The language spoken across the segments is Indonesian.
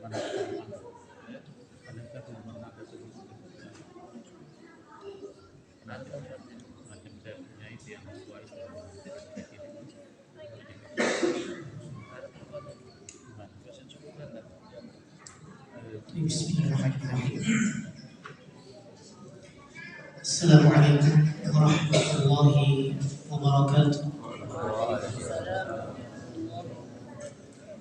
Bismillahirrahmanirrahim. Assalamualaikum warahmatullahi wabarakatuh.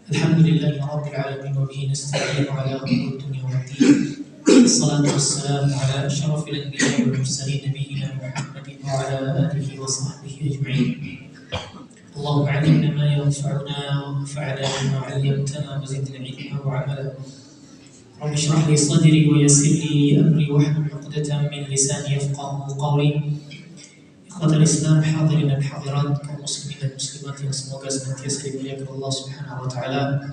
Alhamdulillahi rabbil alamin wa bihi nasta'inu ala umuri dunya waddin. Wassalatu wassalamu ala asyrafil anbiya'i wal mursalin nabiyyina Muhammadin wa ala alihi wa sahbihi ajma'in. Allahumma 'allimna ma yanfa'una wanfa'na bima 'allamtana wa zidna 'ilman wa 'amalan. Rabbi shrah li sadri wa yassir li amri wahlul 'uqdatam min lisani yafqahu qawli. Ikhwatal Islam, hadirin dan hadirat, kaum muslimin dan muslimat yang semoga senantiasa dimuliakan Allah Subhanahu wa taala.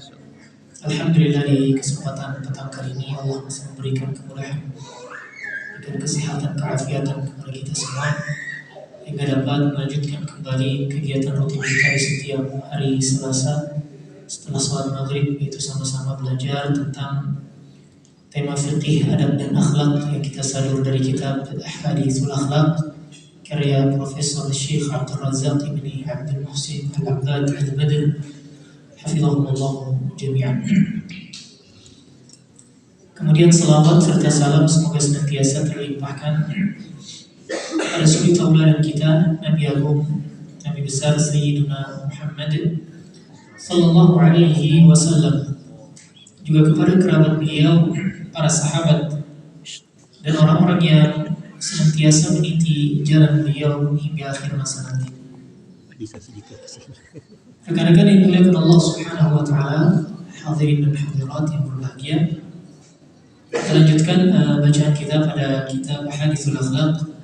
Alhamdulillah, di kesempatan petang kali ini Allah masih memberikan kemudahan, memberikan kesehatan, keafiatan kepada kita semua hingga dapat melanjutkan kembali kegiatan rutin kita di setiap hari Selasa setelah sholat maghrib, yaitu sama-sama belajar tentang tema fiqih adab dan akhlak yang kita sadur dari kitab Ahaditsul Akhlaq karya Profesor Syekh Abdul Razak Ibni Abdul Muhsin Al-Abbad Al-Badr hafizahumullah jami'an. Kemudian selawat serta salam semoga senantiasa terlimpahkan pada suri tauladan kita, Nabi Agung, Nabi besar Sayyiduna Muhammad sallallahu alaihi wasallam, juga kepada kerabat beliau, para sahabat, dan orang-orang yang senantiasa meniti jalan beliau hingga akhir masa nanti. Rekan-rekan yang dimuliakan Allah Subhanahu wa taala, hadirin dan hadirat yang berbahagia, kita lanjutkan bacaan kita pada kitab Ahaditsul Akhlaq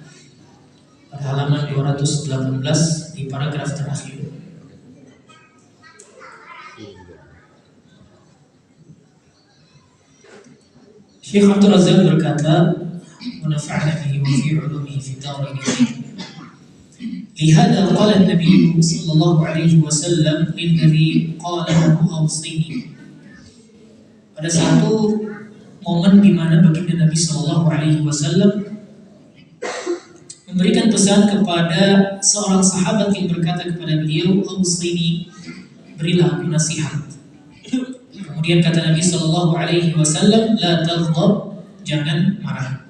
pada halaman 218 di paragraf terakhir. Syekh Abdul Razak berkata, "Munafa'na bihi wa fi 'ulumihi fi ad-darain." Lihada qala an-nabiy sallallahu alaihi wasallam lilladzi qala lahu awsini. Pada satu momen di mana baginda Nabi sallallahu alaihi wasallam memberikan pesan kepada seorang sahabat yang berkata kepada beliau, "Awsini, berilah aku nasihat." Kemudian kata Nabi sallallahu alaihi wasallam, "La taghdab, jangan marah."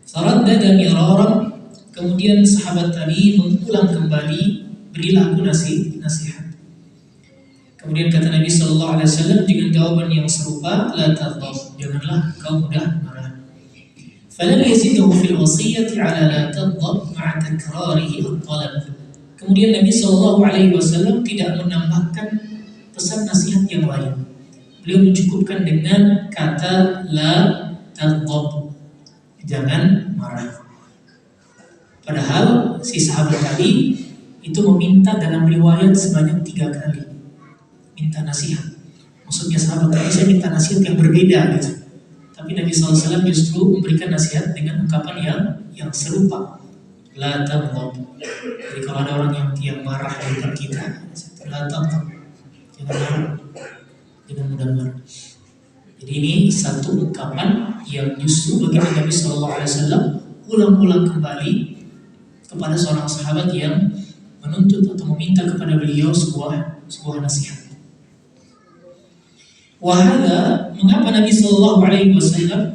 Faraddada miraran, kemudian sahabat tadi mengulang kembali, "Berilah aku nasihat." Kemudian kata Nabi sallallahu alaihi wasallam dengan jawaban yang serupa, "La taghdab, janganlah kau mudah marah." Falam yazidahu fil wasiyyati ala la taghdab ma'a takrarihi at-talab. Kemudian Nabi sallallahu alaihi wasallam tidak menambahkan pesan nasihat yang lain. Beliau mencukupkan dengan kata la taghdab, jangan marah. Padahal si sahabat tadi itu meminta dalam riwayat sebanyak 3 kali minta nasihat. Maksudnya sahabat tadi, saya minta nasihat yang berbeda gitu. Tapi Nabi SAW justru memberikan nasihat dengan ungkapan yang serupa, la taghdab. Jadi kalau ada orang yang marah di depan kita, la taghdab, jangan marah, jangan mudah marah. Jadi ini satu ungkapan yang justru bagi Nabi SAW ulang-ulang kembali kepada seorang sahabat yang menuntut atau meminta kepada beliau sebuah nasihat. Wahada, mengapa Nabi Sallallahu Alaihi Wasallam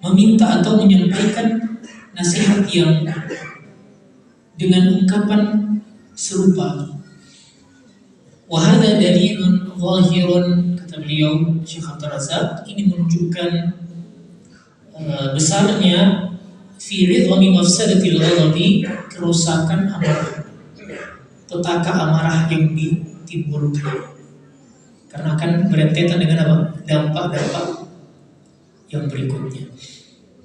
meminta atau menyampaikan nasihat yang dengan ungkapan serupa? Wahada dalilun zahirun, kata beliau Syekh Abdul Razak, ini menunjukkan besarnya fi ridhami mafsadatil ghadabi, kerusakan amarah, petaka amarah yang ditimbulkan. Karena akan berentetan dengan apa? Dampak-dampak yang berikutnya.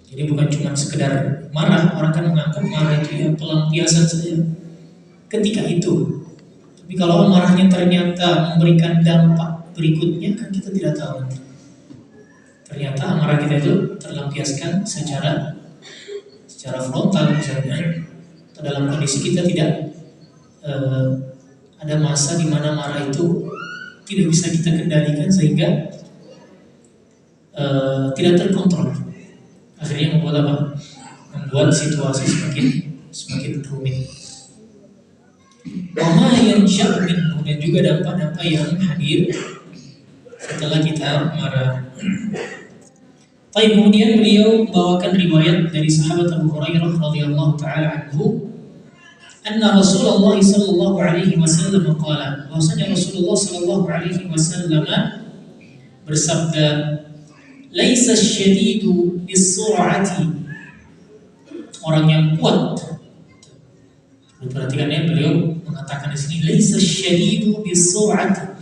Jadi bukan cuma sekedar marah, orang kan menganggap marah itu ya pelampiasan saja ketika itu. Tapi kalau marahnya ternyata memberikan dampak berikutnya, kan kita tidak tahu. Ternyata amarah kita itu terlampiaskan secara frontal misalnya, atau dalam kondisi kita tidak ada masa di mana marah itu tidak bisa kita kendalikan sehingga tidak terkontrol. Akhirnya membuat apa? Membuat situasi semakin rumit. Wama yang sya'min, dan juga dampak-dampak yang hadir setelah kita marah. Baik, kemudian beliau membawakan riwayat dari sahabat Abu Hurairah radhiyallahu taala anhu, anna Rasulullah sallallahu alaihi wasallam qala, bahwasanya Rasulullah sallallahu alaihi wasallam bersabda, laisa syadidu bis-sur'ati, orang yang kuat. Perhatikan ya, beliau mengatakan di sini laisa syadidu bis-sur'ati.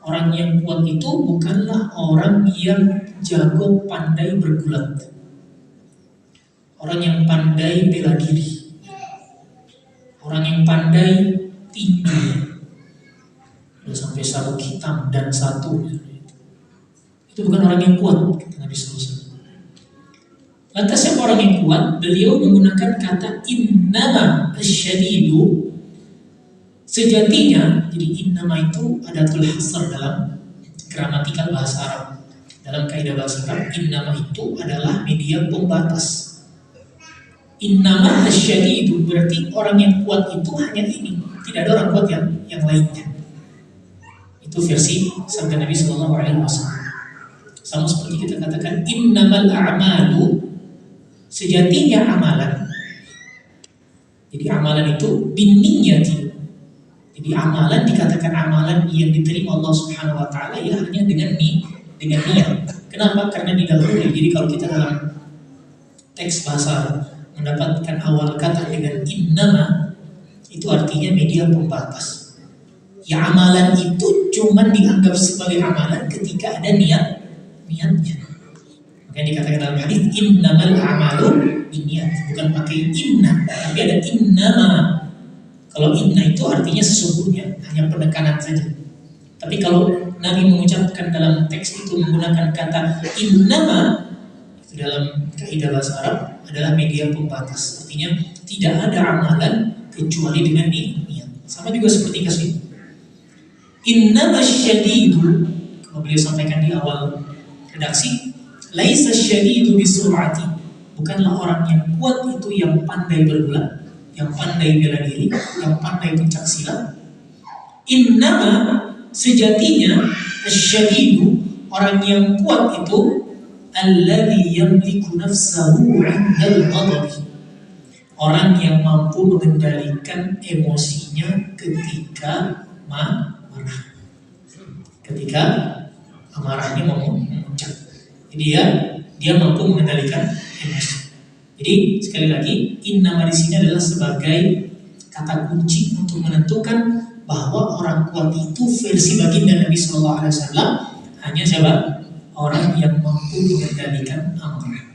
Orang yang kuat itu bukanlah orang yang jago pandai bergulat, orang yang pandai bela diri, orang yang pandai tinju, udah sampai sabuk hitam dan satu. Itu bukan orang yang kuat, kata Nabi sallallahu alaihi wasallam. Lantas siapa orang yang kuat? Beliau menggunakan kata innama asyadidu. Sejatinya, jadi innama itu adatul hasr dalam gramatikal bahasa Arab. Dalam kaidah bahasa Arab, innama itu adalah media pembatas. Innama asyadidu berarti orang yang kuat itu hanya ini, tidak ada orang kuat yang lainnya. Itu versi sabda Nabi sallallahu alaihi wasallam. Sama seperti kita katakan innamal a'malu, sejatinya amalan. Jadi amalan itu binniyati. Jadi amalan dikatakan amalan yang diterima Allah Subhanahu wa taala ya hanya dengan niat. Kenapa? Karena didahului. Jadi kalau kita dalam teks bahasa mendapatkan awal kata dengan innama, itu artinya media pembatas. Ya amalan itu cuma dianggap sebagai amalan ketika ada niatnya. Makanya dikatakan dalam hadis innamal a'malu binniyat, bukan pakai inna, tapi ada innama. Kalau inna itu artinya sesungguhnya, hanya penekanan saja. Tapi kalau Nabi mengucapkan dalam teks itu menggunakan kata innama, itu dalam kaidah bahasa Arab adalah media pembatas. Artinya tidak ada amalan kecuali dengan niat. Sama juga seperti kasus ini. Innama syadidu, kalau beliau sampaikan di awal redaksi, laisa syadidu bisur'ati, bukanlah orang yang kuat itu yang pandai bergulat, yang pandai bela diri, yang pandai pencak silat. Innama, sejatinya asyadidu, orang yang kuat itu alladzi yamliku nafsahu 'indal ghadabi, orang yang mampu mengendalikan emosinya ketika marah, ketika amarahnya memuncak. Jadi dia mampu mengendalikan emosi. Jadi sekali lagi, innama di sini adalah sebagai kata kunci untuk menentukan bahwa orang kuat itu versi baginda Nabi Sallallahu Alaihi Wasallam hanya siapa? Orang yang mampu mengendalikan amarah.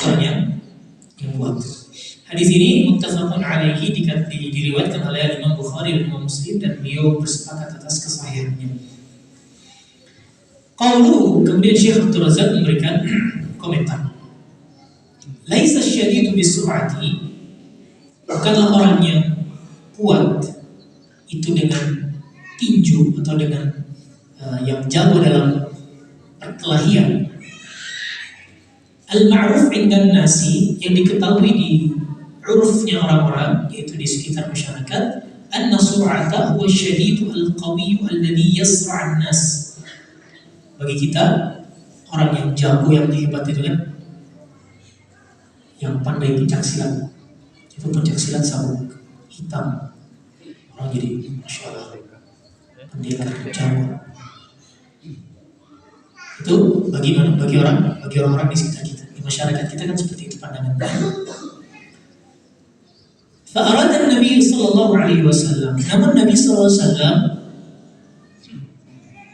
Orang yang kuat. Hadis ini muttafaqun alaihi, diriwayatkan oleh Imam Bukhari dan Imam Muslim, dan beliau bersepakat atas kesahihannya. Qauluhu, kemudian Syekh Abdul Razak memberikan komentar. Laisa syadidu bisur'ati, bukanlah orang yang kuat itu dengan tinju atau dengan yang jago dalam perkelahian. Al-ma'ruf indan nasi, yang diketahui di urufnya orang-orang, yaitu di sekitar masyarakat, anna sur'ata huwa syadidu al-qawiyyu alladhi yasra'an nas. Bagi kita, orang yang jago, yang hebat itu kan yang pandai pencak silat. Itu pencak silat sabuk hitam, orang jadi masya Allah pendekar jago. Itu bagi orang-orang di sekitar kita, di masyarakat kita kan seperti itu pandangan. Fa'arada Nabi sallallahu alaihi wasallam, namun Nabi sallallahu alaihi wasallam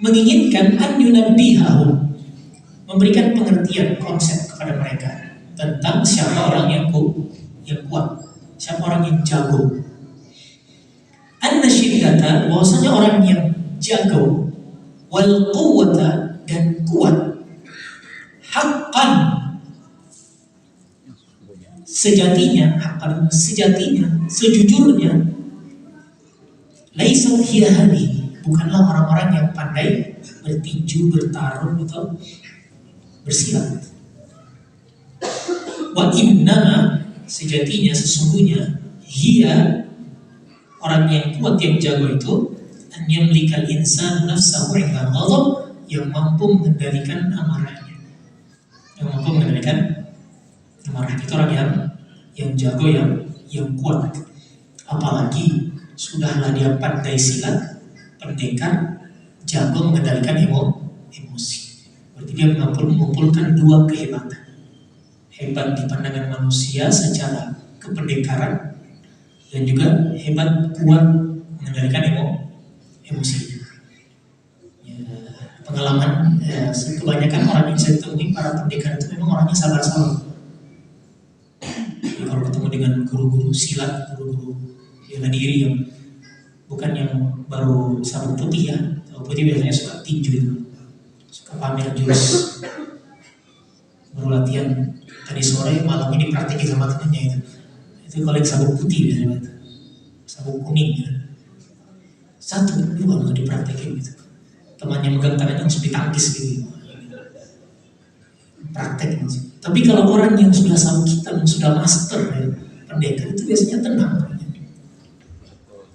menginginkan an yunabbihahum, memberikan pengertian konsep kepada mereka tentang siapa orang yang kuat, siapa orang yang jago. Anna syiddata, bahwasanya orang yang jago, wal quwwata, dan kuat, haqqan, sejatinya, sejujurnya, laisat hiya hadhihi, bukanlah orang-orang yang pandai bertinju, bertarung atau bersilat. Wa innama, sejatinya, sesungguhnya, hiya, orang yang kuat, yang jago itu, an yamlikal insan nafsahu 'inda ghadab, yang mampu mengendalikan amarahnya. Yang mampu mengendalikan amarah. Itu orang yang jago, yang kuat. Apalagi sudahlah dia pandai silat, pendekar, jago mengendalikan emosi. Berarti dia mampu mengumpulkan dua kehebatan. Hebat di pandangan manusia secara kependekaran, dan juga hebat, kuat mengendalikan emosi. Ya, pengalaman, kebanyakan orang yang saya temui para pendekar itu memang orangnya sabar-sabar. Kalau ketemu dengan guru-guru silat, guru-guru bela diri yang bukan yang baru sabuk putih ya, sabuk putih biasanya suka tinju itu, suka pamer jurus, baru latihan tadi sore, malam ini praktik sama temennya itu kalau sabuk putih biasanya, sabuk kuning gitu. Satu, dua nggak dipraktekin gitu. Temannya megang tangannya langsung ditangkis gitu. Praktek gitu. Tapi kalau orang yang sudah sama kita, yang sudah master ya, pendekar itu biasanya tenang.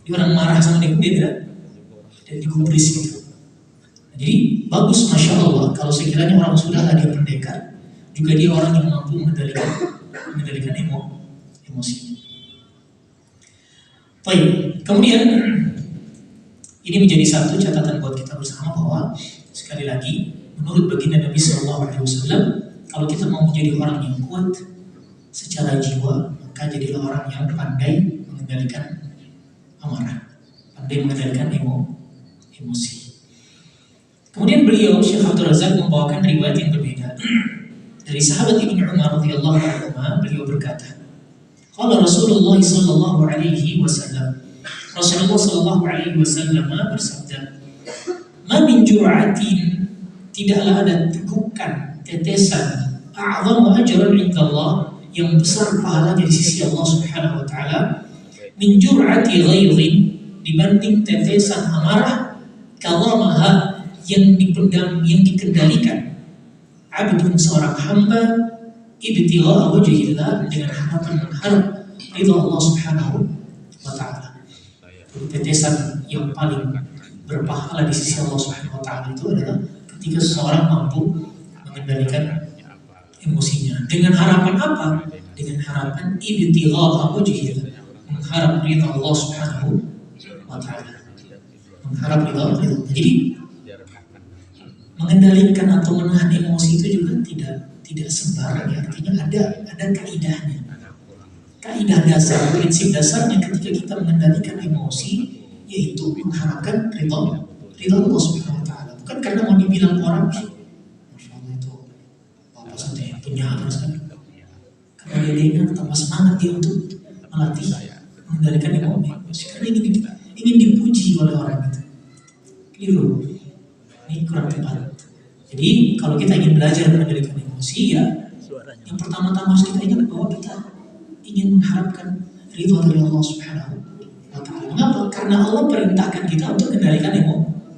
Dia orang marah sama dia tidak digubris gitu. Jadi bagus, masya Allah, kalau sekiranya orang sudah ada pendekar, juga dia orang yang mampu mengendalikan emosi. Baik, kemudian ini menjadi satu catatan buat kita bersama bahwa sekali lagi menurut baginda Nabi SAW, kalau kita mau menjadi orang yang kuat secara jiwa, maka jadilah orang yang pandai mengendalikan amarah, pandai mengendalikan emosi. Kemudian beliau Syekh Abdul Razak membawakan riwayat yang berbeda dari sahabat Ibnu Umar radhiyallahu anhu. Beliau berkata, qala Rasulullah sallallahu alaihi wasallam, Rasulullah sallallahu alaihi wasallam bersabda, "Ma min jur'atin, tidaklah ada tegukan, tetesan, a'zamu ajran 'inda Allah, yang besar pahalanya di sisi Allah Subhanahu wa taala, min jur'ati ghaidhin, dibanding tetesan amarah, kalamaha, yang dipendam, yang dikendalikan, abdun, seorang hamba, ibtigha'a wajhillah, dengan harapan mengharap ridha Allah Subhanahu wa taala." Tetesan yang paling berpahala di sisi Allah Subhanahu wa taala itu adalah ketika seseorang mampu mengendalikan emosinya. Dengan harapan apa? Dengan harapan ibtigha'a wajhillah, mengharap ridha Allah Subhanahu wa taala. Mengharap ridha Allah. Jadi mengendalikan atau menahan emosi itu juga tidak sembarang ya, artinya ada kaidahnya. Kaidah dasar, prinsip dasarnya ketika kita mengendalikan emosi, yaitu mengharapkan ridha Allah Subhanahu wa taala. Bukan karena mau dibilang orang, masya Allah itu bapak saja yang punya harus kan. Karena dia ingin tambah semangat dia untuk melatih mengendalikan emosi. Karena ingin dipuji oleh orang itu. Keliru. Ini kurang tepat. Jadi kalau kita ingin belajar mengendalikan emosi, ya yang pertama-tama harus kita ingat bahwa kita ingin mengharapkan ridha dari Allah Subhanahu wa taala. Mengapa? Karena Allah perintahkan kita untuk mengendalikan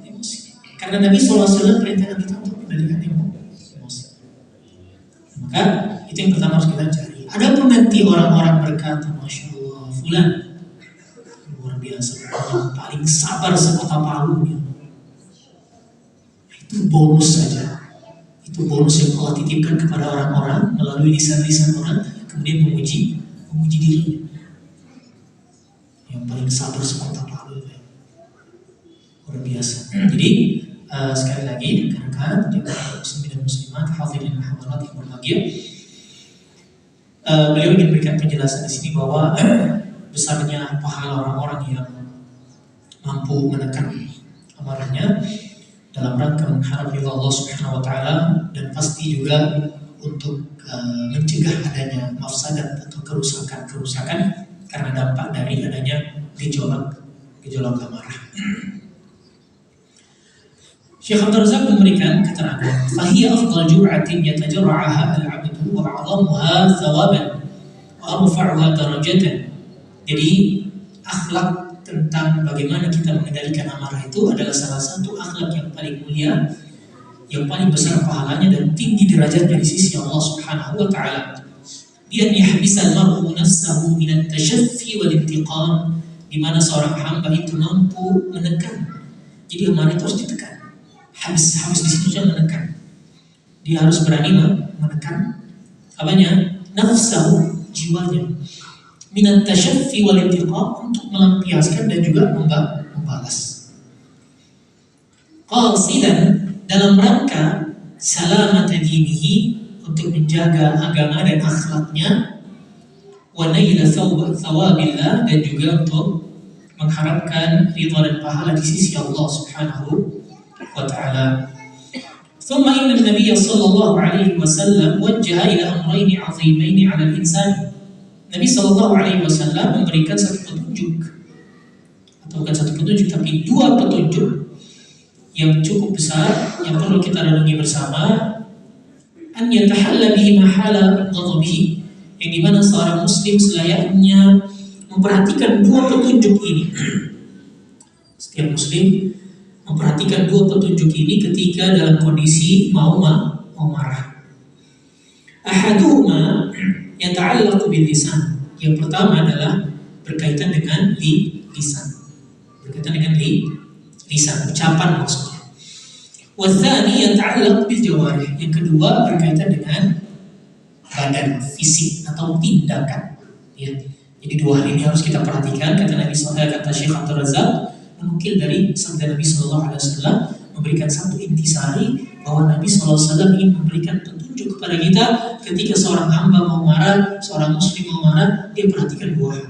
emosi. Karena Nabi SAW perintahkan kita untuk mengendalikan emosi. Maka itu yang pertama harus kita cari. Adapun nanti orang-orang berkata, masya Allah, fulan luar biasa, yang paling sabar sekota Palu. Itu bonus saja. Itu bonus yang Allah titipkan kepada orang-orang melalui lisan-lisan orang, kemudian memuji dirinya. Yang paling sabar sekota Palu, luar biasa. Jadi sekali lagi rekan-rekan, juga muslimin dan muslimat, hadirin dan hadirat yang berbahagia, beliau ingin berikan penjelasan di sini bahwa besarnya pahala orang-orang yang mampu menekan amarahnya dalam rangka mengharap ridha Allah Subhanahu wa taala, dan pasti juga untuk mencegah adanya mafsadat atau kerusakan karena dampak dari adanya gejolak amarah. Syekh Abdul Razak memberikan keterangan, "Fahiya afdal jur'atin yatajarra'aha al-'abdu wa a'zamuha thawaban wa arfa'uha darajatan." Jadi akhlak tentang bagaimana kita mengendalikan amarah itu adalah salah satu akhlak yang paling mulia, yang paling besar pahalanya dan tinggi derajatnya di sisi Allah Subhanahu wa taala. Bi an yahbisa al-mar'u nafsahu min at-tashaffi wal intiqam, di mana seorang hamba itu mampu menekan. Jadi amarah itu harus ditekan. Habis di situ jangan menekan. Dia harus berani menekan apanya? Nafsahu, jiwanya. Minat tashaffi wal intiqam, untuk melampiaskan dan juga membalas. Qasidan, dalam rangka salamat dinihi, untuk menjaga agama dan akhlaknya, wa naila thawabillah, dan juga untuk mengharapkan ridha dan pahala di sisi Allah Subhanahu wa taala. ثم إن النبي صلى الله عليه وسلم وجه إلى أمرين عظيمين على الإنسان. Nabi Shallallahu Alaihi Wasallam memberikan satu petunjuk, atau bukan satu petunjuk, tapi dua petunjuk yang cukup besar yang perlu kita renungi bersama. An yatahalla bihi mahala ghadabihi, yang dimana seorang muslim selayaknya memperhatikan dua petunjuk ini. Setiap muslim memperhatikan dua petunjuk ini ketika dalam kondisi mau marah. Ahaduhuma yata'allaqu bil lisan. Yang pertama adalah berkaitan dengan lisan. Berkaitan dengan lisan, ucapan maksudnya. Watsani yata'allaqu bil jawarih. Yang kedua berkaitan dengan badan, fisik atau tindakan. Ya. Jadi dua hal ini harus kita perhatikan. Kata Nabi kata Syekh Abdul Razak, menukil dari sabda Nabi Sallallahu Alaihi Wasallam, memberikan satu intisari bahwa Nabi Sallallahu Alaihi Wasallam ingin memberikan petunjuk kepada kita ketika seorang hamba mau marah, seorang muslim mau marah, dia perhatikan dua hal.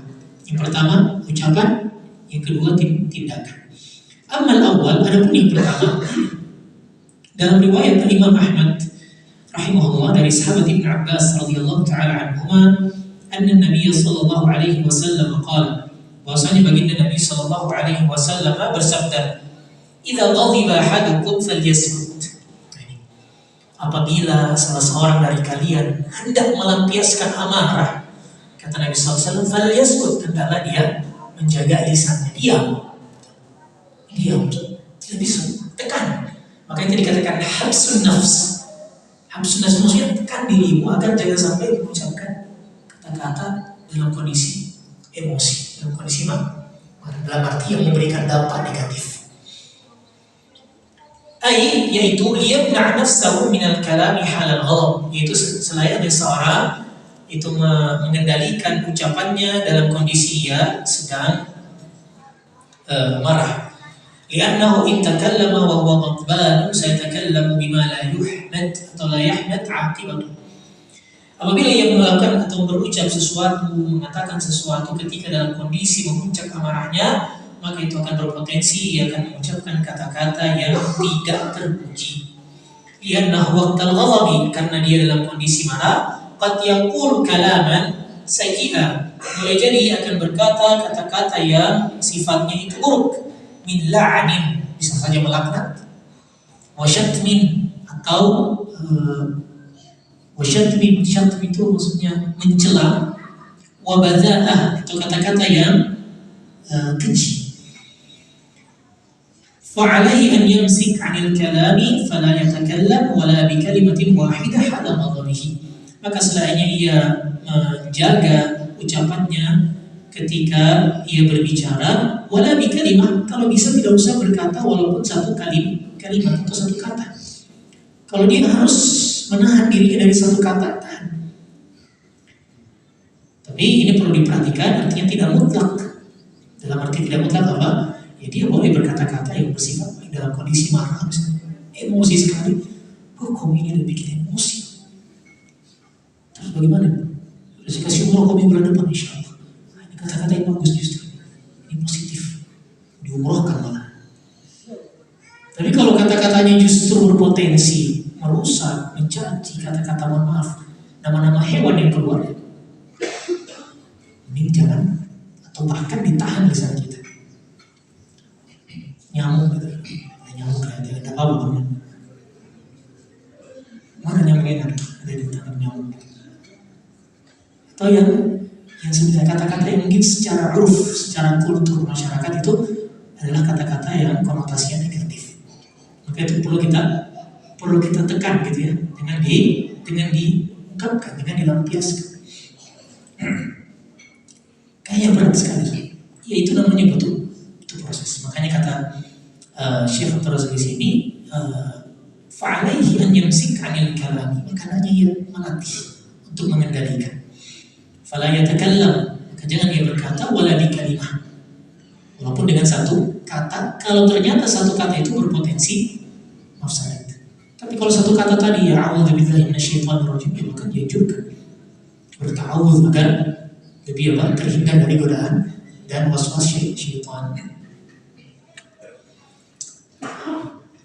Yang pertama ucapan, yang kedua tindakan. Amal awal, adapun yang pertama, dalam riwayat Imam Ahmad rahimahullah dari sahabat Ibn Abbas radhiyallahu taala anhuma, anna Nabi Sallallahu Alaihi Wasallam qala, bahwasanya baginda Nabi Shallallahu Alaihi Wasallam bersabda, "Idza ghadiba ahadukum falyasmut." Apabila salah seorang dari kalian hendak melampiaskan amarah, kata Nabi Sallallahu Alaihi Wasallam, "Falyasmut." Hendaklah dia menjaga lisannya, diam, tidak bisa tekan. Maka itu dikatakan habsun nafs. Habsun nafs maksudnya tekan dirimu agar jangan sampai mengucapkan kata-kata dalam kondisi emosi, dalam kondisi dalam arti yang memberikan dampak negatif. Yaitu liyamna' nafsahu minal kalami halal ghadab, yaitu selayaknya seorang itu mengendalikan ucapannya dalam kondisi ia sedang marah. Li'annahu in takallama wa huwa ghadban sayatakallamu bima la yuhmad atau la yahmad 'aqibatuh. Apabila ia melakukan atau berucap sesuatu, mengatakan sesuatu ketika dalam kondisi memuncak amarahnya, maka itu akan berpotensi ia akan mengucapkan kata-kata yang tidak terpuji. Liannahu waqtal ghadabi, karena dia dalam kondisi marah, qad yaqul kalaman sayyi'a, boleh jadi ia akan berkata kata-kata yang sifatnya itu buruk. Min la'anin, bisa saja melaknat, wa syatmin, atau wasyatmi, syatmi itu maksudnya mencela, wabadza'ah, atau kata-kata yang keji. Fa'alaihi an yamsik 'anil kalami fala yatakallam wala bi kalimatin wahidah hala ghadabihi. Maka selayaknya ia menjaga ucapannya ketika ia berbicara, wala bi kalimah, kalau bisa tidak usah berkata walaupun satu kalimat atau satu kata. Kalau dia harus menahan dirinya dari satu kata, tahan. Tapi ini perlu diperhatikan, artinya tidak mutlak. Dalam arti tidak mutlak apa? Ya dia boleh berkata-kata yang bersifat baik dalam kondisi marah, misalnya emosi sekali. Kok ini udah bikin emosi? Terus bagaimana? Terus kasih umroh kami bulan depan, insya Allah. Ini kata-kata yang bagus justru. Ini positif. Diumrohkan malah. Tapi kalau kata-katanya justru berpotensi merusak, mencaci, kata-kata mohon maaf, nama-nama hewan yang keluar, ini jangan, atau bahkan ditahan lisan kita. Nyamuk gitu, ada nyamuk, ada apa? Mana nyamuk yang ada di tangan nyamuk gitu. Atau yang sebenarnya kata-kata yang mungkin secara uruf, secara kultur masyarakat itu adalah kata-kata yang konotasinya negatif. Maka itu perlu kita tekan gitu ya, dengan diungkapkan, dengan dilampiaskan. Kayaknya berat sekali. Ya itu namanya butuh proses. Makanya kata Syekh terus di sini, fa'alaihi an yamsik 'anil kalami, makanya ia melatih untuk mengendalikan. Fala yatakallam, maka jangan dia berkata wala bi kalimah. Walaupun dengan satu kata, kalau ternyata satu kata itu berpotensi mafsadat. Tapi kalau satu kata tadi ya a'udzubillahi minasyaitonir rajim, maka dia juga berta'awudz agar lebih terhindar dari godaan dan waswas syaitan.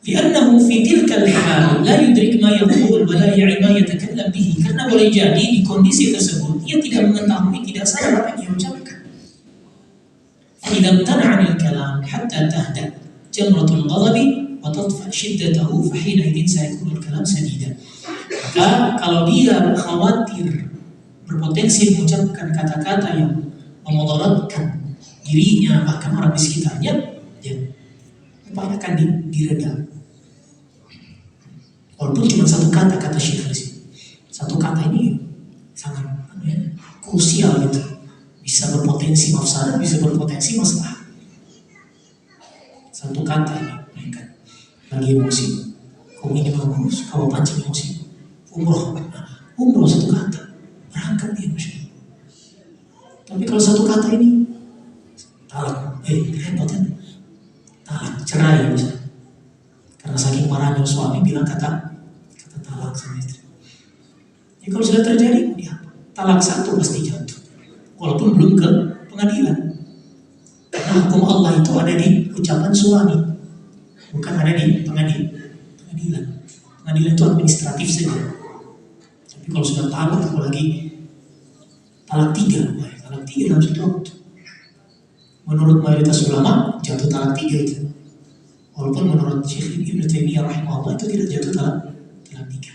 Li'annahu fi tilka al-hal la yudrik ma yaqul wa la ya'i ma yatakallam bihi. Karena boleh jadi di kondisi tersebut ia tidak mengetahui, tidak sadar apa yang dia ucapkan. Idza imtana'a 'anil kalam hatta tahda jamratul ghadabi wa tadfa shiddatahu fa hina idzin sayakunu al-kalam sadida. Maka kalau dia khawatir berpotensi mengucapkan kata-kata yang memudaratkan dirinya bahkan orang di sekitarnya, ya upayakan diredam. Walaupun cuma satu kata Syekh di sini. Satu kata ini sangat krusial gitu. Bisa berpotensi mafsadat, bisa berpotensi masalah. Satu kata ini kan lagi emosi. Kau ini bagus, kau pancing emosi. Umroh satu kata. Berangkat dia Masya Allah. Tapi kalau satu kata ini talak, repotnya talak, cerai misalnya. Karena saking marahnya suami bilang kata talak sama istri. Ya kalau sudah terjadi, ya, talak satu pasti jatuh. Walaupun belum ke pengadilan. Karena hukum Allah itu ada di ucapan suami, bukan ada di pengadilan. Pengadilan itu administratif saja. Tapi kalau sudah talak, apalagi talak tiga dalam satu waktu. Menurut mayoritas ulama jatuh talak tiga itu. Walaupun menurut Syekh Ibnu Taimiyah rahimahullah itu tidak jatuh talak tiga.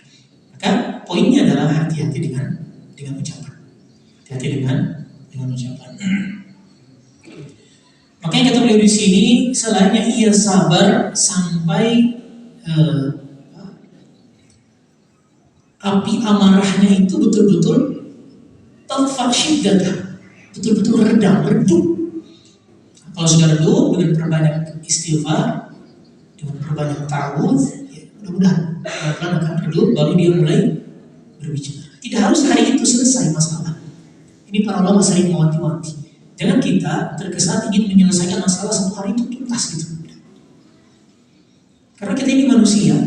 Maka poinnya adalah hati-hati dengan ucapan. Hati-hati dengan ucapan. Makanya kata beliau di sini, selainnya ia sabar sampai api amarahnya itu betul-betul tadfa syiddatah, betul-betul redup. Kalau sudah redup dengan perbanyak istighfar, dengan perbanyak ta'awudz, ya mudah-mudahan pelan-pelan akan redup, baru dia mulai berbicara. Tidak harus hari itu selesai masalah. Ini para ulama sering mewanti-wanti. Jangan kita terkesan ingin menyelesaikan masalah satu hari itu tuntas gitu. Karena kita ini manusia,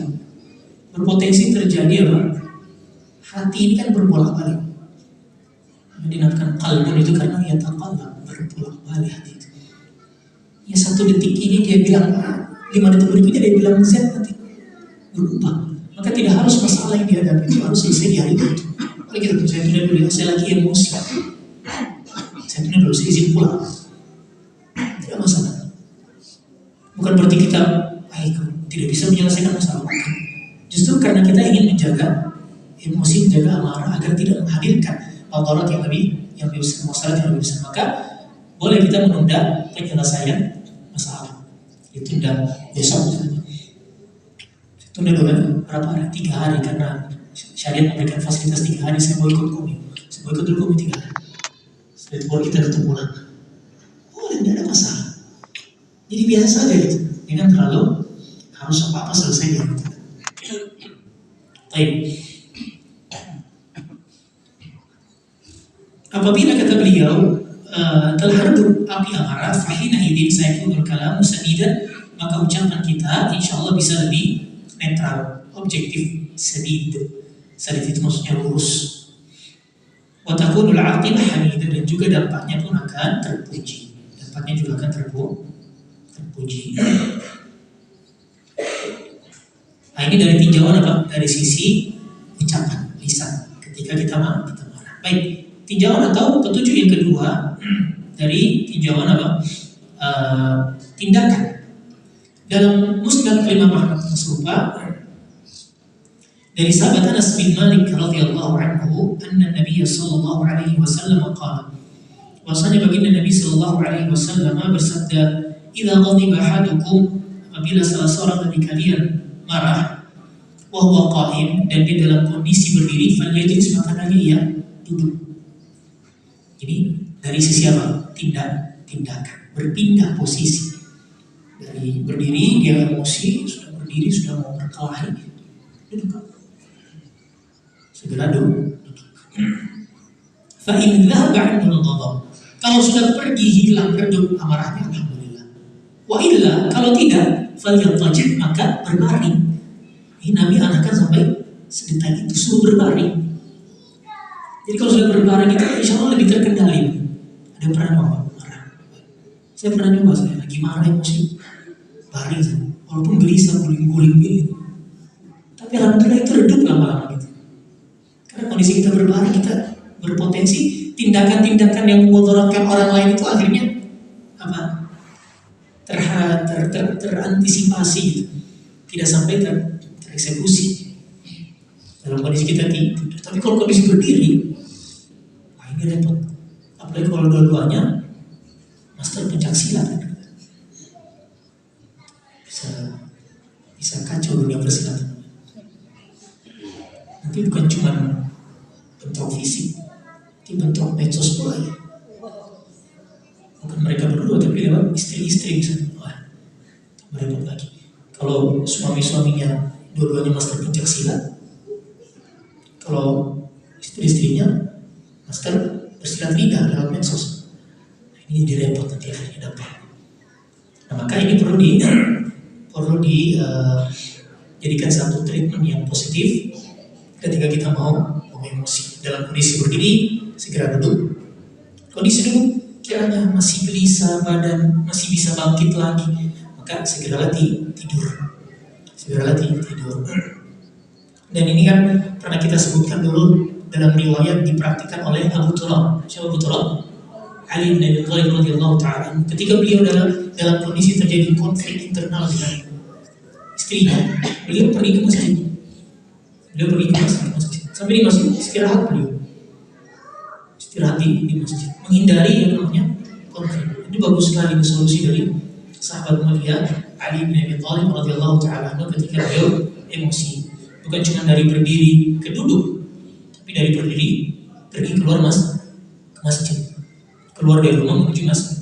berpotensi terjadi apa? Hati ini kan berbolak-balik. Dinamakan qalbun itu karena ia taqallab, berbolak-balik hati itu. Ya satu detik ini dia bilang A, 5 detik berikutnya dia bilang Z, nanti berubah. Maka tidak harus masalah yang dihadapi itu harus selesai di hari itu. Kalau kita saya tunda dulu, saya lagi emosi. Saya tunda dulu, saya izin pulang. Tidak masalah. Bukan berarti kita tidak bisa menyelesaikan masalah. Justru karena kita ingin menjaga emosi, menjaga amarah agar tidak menghadirkan madarat yang lebih besar, maka boleh kita menunda penyelesaian masalah. Itu tunda besok misalnya. Tunda dulu berapa hari? 3 hari karena syariat memberikan fasilitas 3 hari. Saya mau ikut komi. Saya mau ikut dulu komi 3 hari. Setelah itu baru kita ketemu lagi. Boleh, tidak ada masalah. Jadi biasa aja gitu. Jangan terlalu harus apa-apa selesai di hari itu. Baik. Apabila kata beliau telah redup api amarah, fahina idin sayakun kalam sadidan, maka ucapan kita insya Allah bisa lebih netral, objektif, sadid itu maksudnya lurus. Wa takunul aqibah hamidah, dan juga dampaknya pun akan terpuji. Dampaknya juga akan terpuji. Nah, ini dari tinjauan apa? Dari sisi ucapan, lisan ketika kita marah. Baik. Tinjauan atau petunjuk yang kedua dari tinjauan apa? Tindakan. Dalam Musnad Imam Ahmad serupa dari sahabat Anas bin Malik radhiyallahu anhu, anna Nabi sallallahu alaihi wasallam qala Bahwasanya baginda Nabi Shallallahu Alaihi Wasallam bersabda, "Idza ghadiba ahadukum," apabila salah seorang dari kalian marah, wa huwa qa'im, dan dia dalam kondisi berdiri, falyajlis, maka ia duduk. Jadi dari sisi apa? Tindakan, berpindah posisi. Dari berdiri dia emosi, sudah berdiri sudah mau berkelahi, duduk. Segera duduk. Fa in dhahaba 'anhu al-ghadab. Kalau sudah pergi hilang redup amarahnya, alhamdulillah. Wa illa, kalau tidak, falyattaji', maka berbaring. Ini Nabi anakkan sampai sedetail itu, suruh berbaring. Jadi kalau sudah berbaring itu insya Allah lebih terkendali. Ada yang pernah nyoba marah? Saya pernah nyoba, saya lagi marah emosi, baring saya. Walaupun gelisah, guling-guling gitu. Tapi alhamdulillah itu redup lama-lama gitu. Karena kondisi kita berbaring, kita berpotensi tindakan-tindakan yang memudaratkan orang lain itu akhirnya apa? Terantisipasi gitu. Tidak sampai tereksekusi dalam kondisi kita tidur. Tapi kalau kondisi berdiri, wah ini repot. Apalagi kalau dua-duanya master pencak silat, bisa kacau dunia bersilat. Nanti bukan cuma bentrok fisik, nanti bentrok medsos pula ya. Bukan mereka berdua, tapi lewat istri-istri misalnya. Wah, repot lagi. Kalau suami-suaminya dua-duanya master pencak silat, kalau istri-istrinya master bersilat lidah lewat medsos, ini jadi repot nanti akhirnya dapat. Nah, maka ini perlu dijadikan satu treatment yang positif ketika kita mau emosi. Dalam kondisi berdiri segera duduk. Kondisi duduk kiranya masih gelisah badan, masih bisa bangkit lagi, maka segera tidur. Dan ini kan pernah kita sebutkan dulu dalam riwayat dipraktikkan oleh Abu Turab. Siapa Abu Turab? Ali bin Abi Thalib radhiyallahu ta'ala. Ketika beliau dalam kondisi terjadi konflik internal dengan istrinya, beliau pergi ke masjid. Sampai di masjid istirahat beliau. Istirahat di masjid, menghindari yang namanya konflik. Ini bagus sekali solusi dari sahabat mulia Ali bin Abi Thalib radhiyallahu ta'ala ketika beliau emosi. Bukan cuma dari berdiri ke duduk, tapi dari berdiri pergi keluar ke masjid, keluar dari rumah menuju masjid.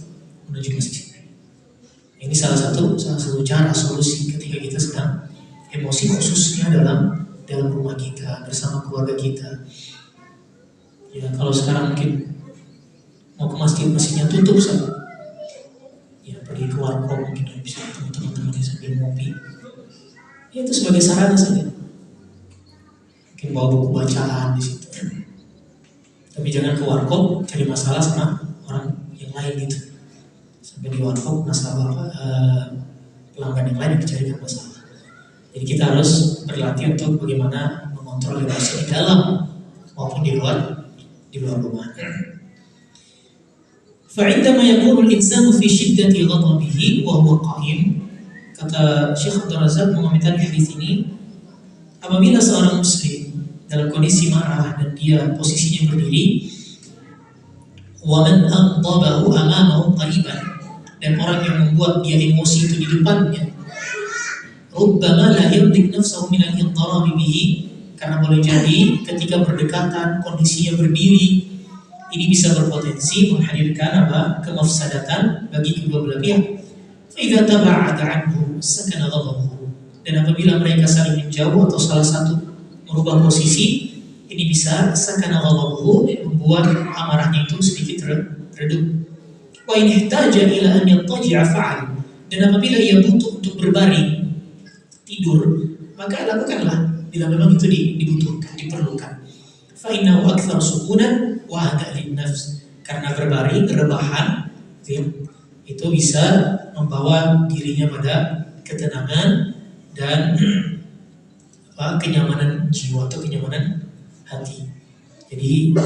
Ini salah satu cara solusi ketika kita sedang emosi, khususnya dalam rumah kita bersama keluarga kita. Ya, kalau sekarang mungkin mau ke masjid masjidnya tutup saja. Ya, pergi ke warkop mungkin bisa ketemu teman-teman sambil ngopi. Ya, itu sebagai sarana saja. Mungkin bawa buku bacaan di situ. Tapi jangan ke warkop cari masalah sama orang yang lain gitu. Sampai di warkop masalah pelanggan yang lain yang dicarikan masalah. Jadi kita harus berlatih untuk bagaimana mengontrol emosi di dalam maupun di luar rumah. فعندما يكون الإنسان في شدة غضبه وهو قائم, kata Syekh Abdul Razak mengomentari hadis ini, apabila seorang muslim dalam kondisi marah dan dia posisinya berdiri, wa man aghdabahu amamahu qariban, dan orang yang membuat dia emosi itu di depannya, rubbama la yamlik nafsahu min al-iddarab bihi, karena boleh jadi ketika berdekatan kondisinya berdiri, ini bisa berpotensi menghadirkan kemafsadatan bagi kedua belah pihak. Fa idza taba'ada 'anhu sakana ghadabuhu, dan apabila mereka saling menjauh atau salah satu merubah posisi, ini bisa sakana ghadabuhu, membuat amarahnya itu sedikit redup. Wa in ihtaja ila an yattaji'a fa'al, dan apabila ia butuh untuk berbaring tidur, maka lakukanlah bila memang itu dibutuhkan, diperlukan. Fa innahu akthar sukunan wa hada lin-nafs, karena berbaring, rebahan itu bisa membawa dirinya pada ketenangan dan kenyamanan jiwa atau kenyamanan hati. Jadi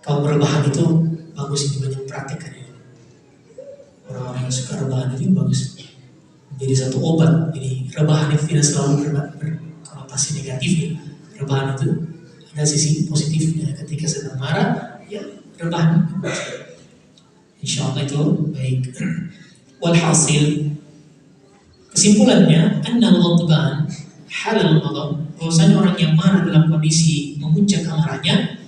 kalau rebahan itu bagus, ini banyak praktek kan ya. Orang-orang yang suka rebahan itu bagus. Jadi satu obat. Jadi rebahan itu tidak selalu berkonotasi negatif ya. Rebahan itu ada sisi positifnya. Ketika sedang marah, ya rebahan Insyaallah itu baik. Walhasil, kesimpulannya, annal ghadban halal ghadab, bahwasanya orang yang marah dalam kondisi memuncak amarahnya,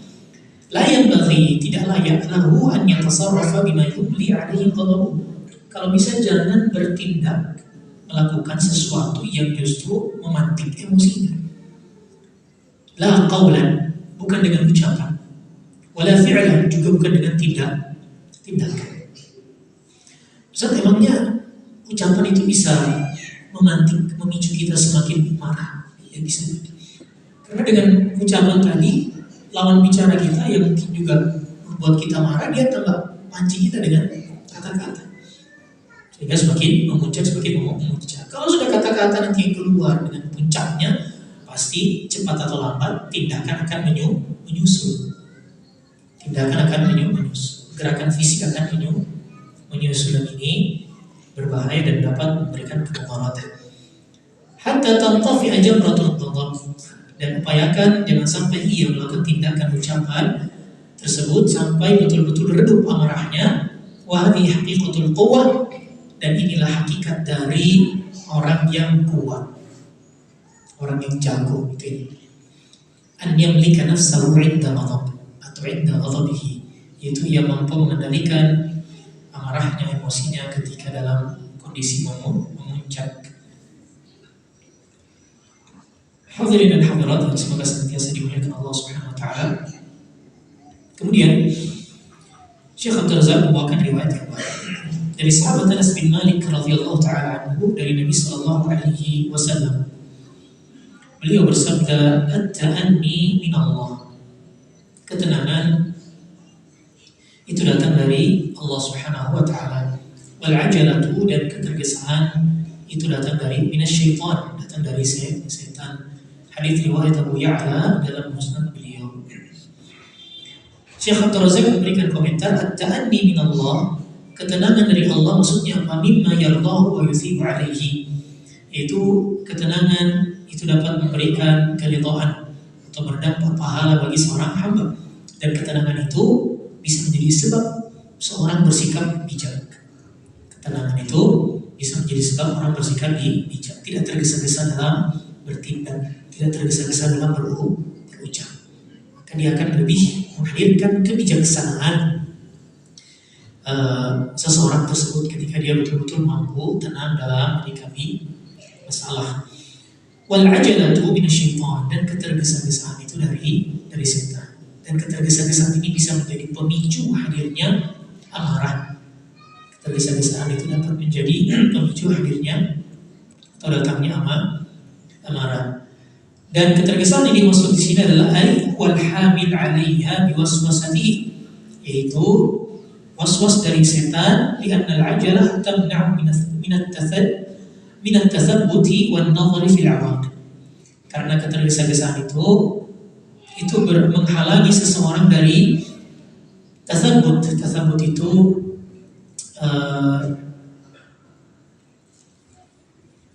la yanbaghi, tidak layak lahu an yatasarrafa bima yubli alaihi ghadabu. Kalau bisa jangan bertindak melakukan sesuatu yang justru memantik emosinya. La qawlan, bukan dengan ucapan, wala fi'lan, juga bukan dengan tindakan. Ustaz, emangnya ucapan itu bisa memantik, memicu kita semakin marah? Ya bisa. Karena dengan ucapan tadi, lawan bicara kita yang mungkin juga membuat kita marah, dia tambah mancing kita dengan kata-kata, sehingga semakin memuncak, semakin memuncak. Kalau sudah kata-kata nanti keluar dengan puncaknya, pasti cepat atau lambat tindakan akan menyusul. Tindakan akan menyusul. Gerakan fisik akan menyusul, dan ini berbahaya dan dapat memberikan kemudaratan. Hatta tantafi jamratul ghadab, dan upayakan jangan sampai ia melakukan tindakan ucapan tersebut sampai betul-betul redup amarahnya. Wa hadhihi haqiqatul quwwah, dan inilah hakikat dari orang yang kuat, orang yang jago itu ini. An yamlika nafsahu 'inda ghadab atau 'inda ghadabihi, yaitu ia mampu mengendalikan amarahnya, emosinya ketika dalam kondisi memuncak. Hadirin dan hadirat yang semoga senantiasa dimuliakan Allah Subhanahu wa taala. Kemudian Syekh Abdul Razak membawakan riwayat yang lain dari sahabat Anas bin Malik radhiyallahu taala anhu dari Nabi sallallahu alaihi wasallam. Beliau bersabda, "At-ta'anni min Allah." Ketenangan itu datang dari Allah Subhanahu wa taala. Wal 'ajalatu, dan ketergesaan itu datang dari minasyaitan, datang dari setan. Hadis riwayat Abu Ya'la dalam musnad beliau. Syekh Abdul Razak memberikan komentar, "At-ta'anni min Allah." Ketenangan dari Allah maksudnya apa? Mimma yardahu wa yuthibu alaihi. Itu ketenangan itu dapat memberikan keridhaan atau berdampak pahala bagi seorang hamba. Dan ketenangan itu bisa menjadi sebab seorang bersikap bijak. Ketenangan itu bisa menjadi sebab orang bersikap bijak, tidak tergesa-gesa dalam bertindak, tidak tergesa-gesa dalam berucap. Maka dia akan lebih menghadirkan kebijaksanaan seseorang tersebut ketika dia betul-betul mampu tenang dalam menyikapi masalah. Wal 'ajalatu minasyaitan, dan ketergesa-gesaan itu dari setan. Dan ketergesa-gesaan ini bisa menjadi pemicu hadirnya amarah. Ketergesa-gesaan itu dapat menjadi pemicu hadirnya atau datangnya amarah. Dan ketergesaan ini maksud di sini adalah wal hamil 'alaiha biwaswasatihi, yaitu waswas dari setan, li'anna al-'ajalah tamna'u min at-tathabbuti wan nadhari fil 'awaqib. Karena ketergesa-gesaan itu menghalangi seseorang dari tathabbut. Tathabbut itu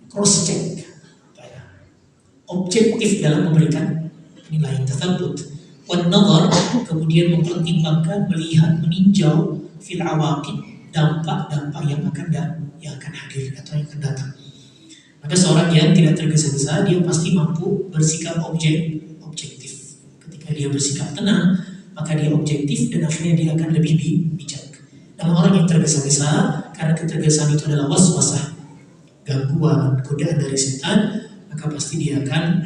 cross check, objektif dalam memberikan penilaian. Tathabbut wan nadhar, kemudian mempertimbangkan, melihat, meninjau fil awaqib, dampak-dampak yang akan hadir atau yang akan datang. Maka seorang yang tidak tergesa-gesa, dia pasti mampu bersikap objektif. Ketika dia bersikap tenang, maka dia objektif dan akhirnya dia akan lebih bijak. Dan orang yang tergesa-gesa, karena ketergesaan itu adalah waswasah, gangguan, godaan dari setan, maka pasti dia akan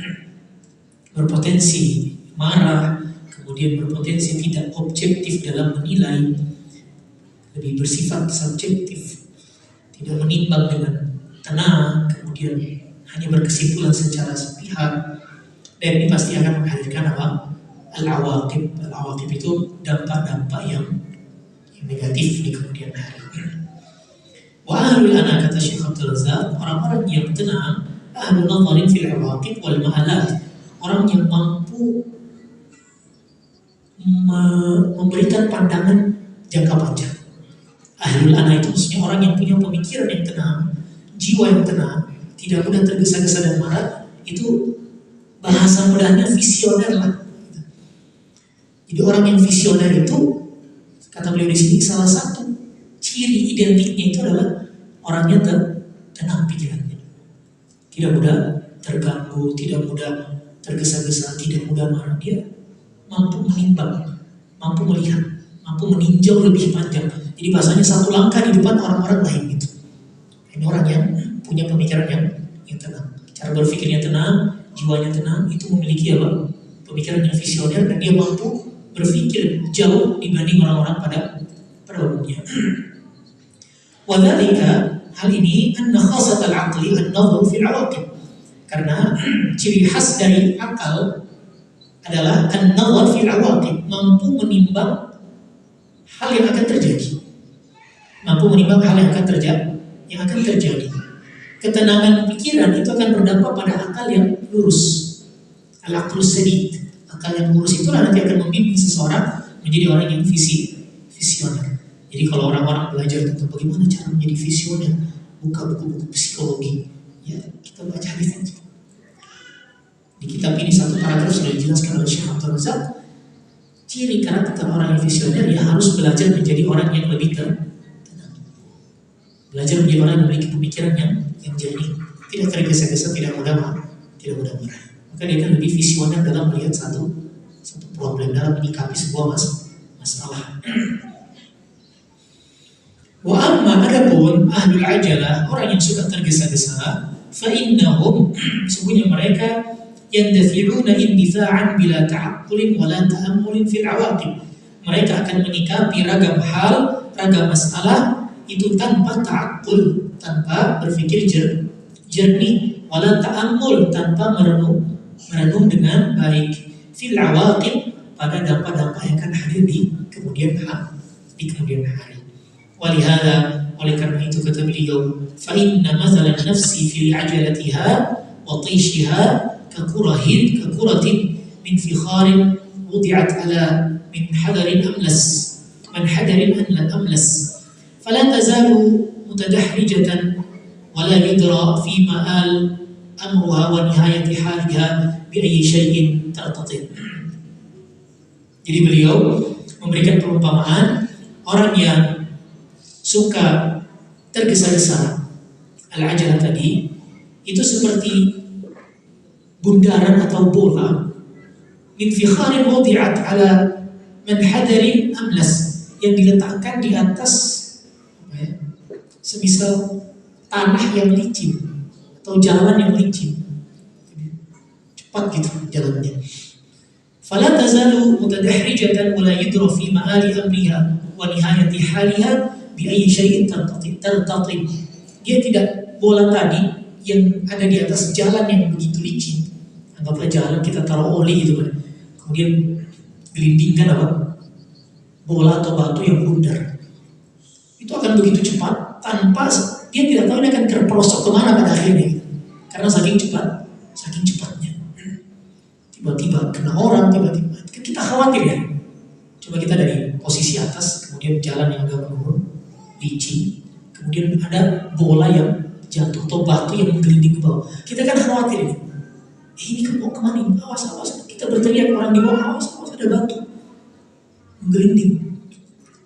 berpotensi marah, kemudian berpotensi tidak objektif dalam menilai, lebih bersifat subjektif, tidak menimbang dengan tenang, kemudian hanya berkesimpulan secara sepihak. Dan ini pasti akan menghadirkan apa? Al-awaqib. Al-awaqib itu dampak-dampak yang negatif di kemudian hari. Wa ahlul ana, kata Syekh Abdul Razak, orang-orang yang tenang, ahlul nadharin fil awaqib wal ma'alat, orang yang mampu memberikan pandangan jangka panjang. Ahlul ana itu maksudnya orang yang punya pemikiran yang tenang, jiwa yang tenang, tidak mudah tergesa-gesa dan marah. Itu bahasa mudahnya visioner lah. Jadi orang yang visioner itu Kata beliau di sini salah satu ciri identiknya itu adalah orangnya tenang pikirannya, tidak mudah terganggu, tidak mudah tergesa-gesa, tidak mudah marah. Dia mampu menimbang, mampu melihat, mampu meninjau lebih panjang. Jadi bahasanya satu langkah di depan orang-orang lain gitu. Ini orang yang punya pemikiran yang tenang, cara berpikirnya tenang, jiwanya tenang, itu memiliki apa? Pemikiran yang visioner, dan dia mampu berpikir jauh dibanding orang-orang pada umumnya. Wadhalika, hal ini anna khasat al-aqli an-nadhar fil awaqib. Karena ciri khas dari akal adalah an-nadhar fil awaqib, mampu menimbang hal yang akan terjadi. Mampu menimbang hal yang akan terjadi. Ketenangan pikiran itu akan berdampak pada akal yang lurus. Al-aqlus sadid. Akal yang lurus itulah nanti akan membimbing seseorang menjadi orang yang visioner. Jadi kalau orang-orang belajar tentang bagaimana cara menjadi visioner, buka buku-buku psikologi, ya kita baca hadis aja. Di kitab ini satu paragraf sudah dijelaskan oleh Syekh Abdul Razak. Ciri karakter orang yang visioner, ya harus belajar menjadi orang yang lebih tenang. Belajar menjadi orang yang memiliki pemikiran yang jernih, tidak tergesa-gesa, tidak mudah marah. Maka dia akan lebih visioner dalam melihat satu problem, dalam menyikapi sebuah masalah. Wa amma adapun ahlul ajalah, orang yang suka tergesa-gesa, fa innahum, sesungguhnya mereka yandafi'una indifa'an bila ta'aqqulin wa la ta'ammulin fil awaqib. Mereka akan menyikapi ragam hal, ragam masalah itu tanpa ta'aqqul, tanpa berpikir jernih, wa la ta'ammul, tanpa merenung dengan baik, fil awaqib, pada dampak-dampak yang akan hadir di kemudian hari. Walihada, oleh karena itu kata beliau, fa inna mathalan nafsi fi ajalatiha wa tishiha kakuratin min fikharin wudi'at ala min hadarin amlas fala tazalu mutadahrijatan wa la yudra fi ma'al amruha wa nihayati haliha bi ayyi shay'in tartatin. Jadi beliau memberikan perumpamaan orang yang suka tergesa-gesa, al-ajalah tadi, itu seperti bundaran atau bola min fikharin wudi'at ala manhadarin amlas, yang diletakkan di atas semisal tanah yang licin atau jalan yang licin, cepat gitu jalannya. Fala tazalu mutadahrijatan wa la yudra fi ma'ali amriha wa nihayati haliha bi ayyi syai'in tartatib. Dia tidak, bola tadi yang ada di atas jalan yang begitu licin, anggaplah jalan kita taruh oli gitu kan, kemudian gelindingkan apa? Bola atau batu yang bundar, itu akan begitu cepat tanpa dia tidak tahu ini akan terperosok kemana pada akhirnya, karena saking cepatnya. Tiba-tiba kena orang, tiba-tiba kita khawatir ya. Coba kita dari posisi atas, kemudian jalan yang agak menurun, licin, kemudian ada bola yang jatuh atau batu yang menggelinding ke bawah. Kita kan khawatir ini. Ini kan mau kemana ini? Awas. Kita berteriak, orang di bawah, awas, ada batu menggelinding.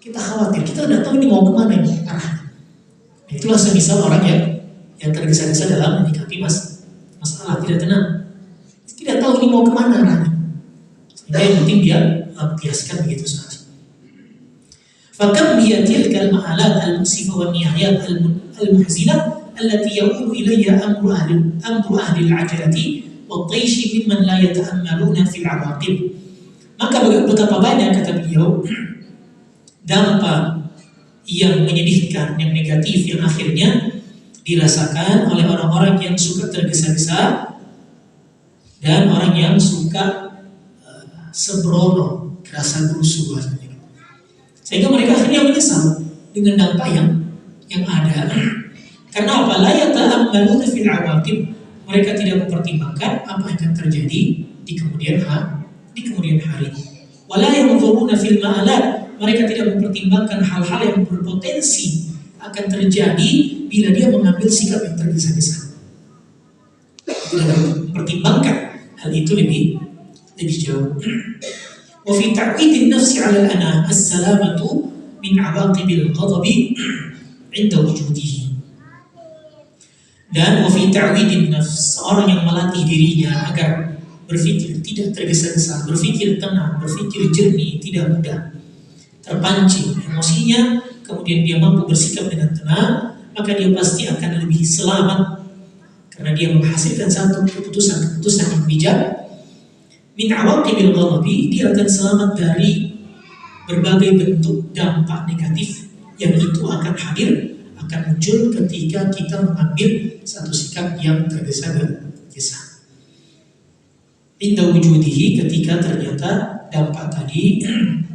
Kita khawatir, kita udah tahu ini mau kemana ini arahnya. Itulah semisal orang yang tergesa-gesa dalam menyikapi masalah, tidak tenang. Tidak tahu ini mau kemana arahnya. Sehingga yang penting dia biaskan begitu saja. Fakam biyatilkal ma'alat al-musifah wa nihayat al-muhzinah allati yaqulu ilayya amru ahli al-ajalati wa tayshi mimman la yata'ammaluna fil awaqib. Maka betapa banyak, kata beliau, dampak yang menyedihkan, yang negatif, yang akhirnya dirasakan oleh orang-orang yang suka tergesa-gesa dan orang yang suka sembrono, kerasa gerusu bahasanya. Sehingga mereka akhirnya menyesal dengan dampak yang ada. Karena apa? La yata'ammaluna fil awaqib. Mereka tidak mempertimbangkan apa yang akan terjadi di kemudian hari. Wala yanzuruna fil ma'alat. Mereka tidak mempertimbangkan hal-hal yang berpotensi akan terjadi bila dia mengambil sikap yang tergesa-gesa. Tidak mempertimbangkan hal itu lebih jauh. Wa fi ta'widin nafsi 'ala al-ana as-salamatu min awaqibil ghadabi 'inda wujudihi. Dan wa fi ta'widin nafs, seorang yang melatih dirinya agar berpikir tidak tergesa-gesa, berpikir tenang, berpikir jernih, tidak mudah terpancing emosinya, kemudian dia mampu bersikap dengan tenang, maka dia pasti akan lebih selamat karena dia menghasilkan satu keputusan yang bijak. Min awaqibil ghadabi, dia akan selamat dari berbagai bentuk dampak negatif yang itu akan hadir, akan muncul ketika kita mengambil satu sikap yang tergesa-gesa. Inda wujudihi, ketika ternyata dampak tadi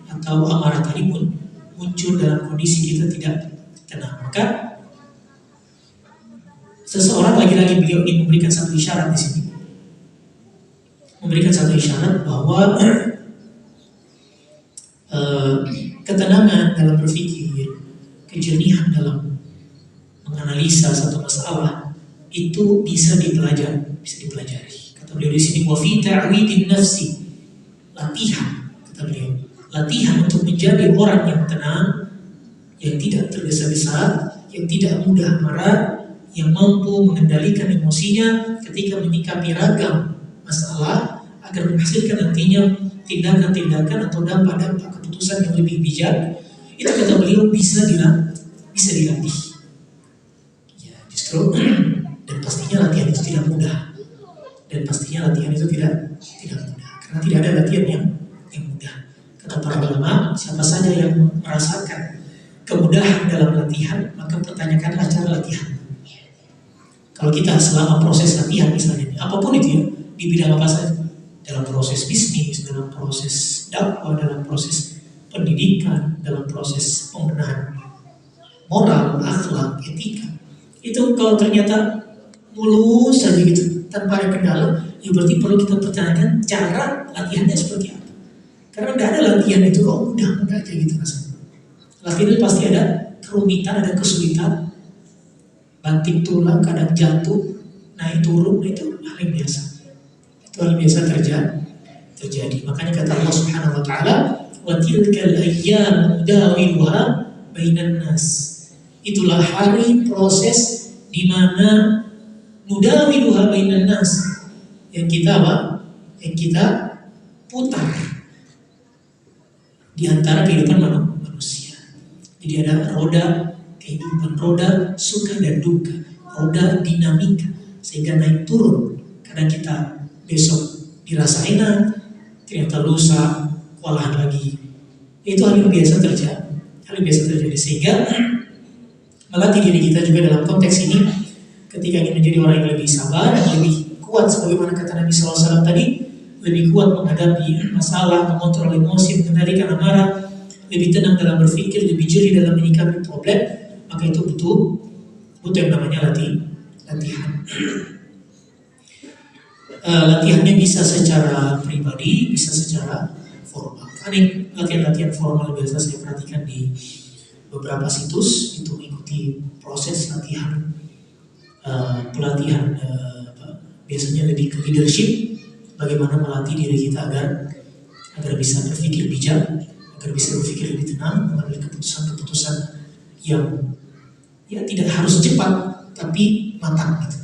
atau amarah tadi pun muncul dalam kondisi kita tidak tenang, maka seseorang lagi-lagi beliau ingin memberikan satu isyarat di sini, memberikan satu isyarat bahwa ketenangan dalam berpikir, kejernihan dalam menganalisa satu masalah itu bisa dipelajari. Kata beliau di sini, wa fi ta'widin nafsi, latihan, kata beliau, latihan untuk menjadi orang yang tenang, yang tidak tergesa-gesa, yang tidak mudah marah, yang mampu mengendalikan emosinya ketika menyikapi ragam masalah agar menghasilkan nantinya tindakan-tindakan atau dampak-dampak keputusan yang lebih bijak. Itu kata beliau bisa dilatih. Ya, justru dan pastinya latihan itu tidak mudah. Dan pastinya latihan itu tidak mudah. Karena tidak ada latihan yang mudah. Kata para ulama, siapa saja yang merasakan kemudahan dalam latihan, maka pertanyakanlah cara latihan. Kalau kita selama proses latihan misalnya, apapun itu ya, di bidang apa saja, dalam proses bisnis, dalam proses dakwah, dalam proses pendidikan, dalam proses pembenahan moral, akhlak, etika, itu kalau ternyata mulus saja gitu, tanpa ada kendala, ya berarti perlu kita pertanyakan cara latihannya seperti apa. Karena tidak ada latihan itu kok mudah-mudah aja gitu rasanya. Latihan itu pasti ada kerumitan, ada kesulitan, banting tulang, kadang jatuh, naik turun, itu hal yang biasa. Itu hal biasa terjadi. Makanya kata Allah Subhanahu wa taala, wa tilkal ayyam nudawiluha bainan nas. Itulah hari proses di mana nudawiluha bainan nas, yang kita apa? Yang kita putar di antara kehidupan manusia. Jadi ada roda kehidupan, roda suka dan duka, roda dinamika, sehingga naik turun. Kadang kita besok dirasa enak, ternyata lusa kewalahan lagi. Itu hal yang biasa terjadi. Sehingga melatih diri kita juga dalam konteks ini, ketika ingin menjadi orang yang lebih sabar dan lebih kuat, sebagaimana kata Nabi SAW tadi, lebih kuat menghadapi masalah, mengontrol emosi, mengendalikan amarah, lebih tenang dalam berpikir, lebih jernih dalam menyikapi problem, maka itu butuh yang namanya latihan. Latihannya bisa secara pribadi, bisa secara formal. Ada latihan-latihan formal biasa saya perhatikan di beberapa situs, itu mengikuti proses latihan, pelatihan biasanya lebih ke leadership, bagaimana melatih diri kita agar bisa berpikir bijak, agar bisa berpikir lebih tenang, mengambil keputusan-keputusan yang ya tidak harus cepat tapi matang gitu.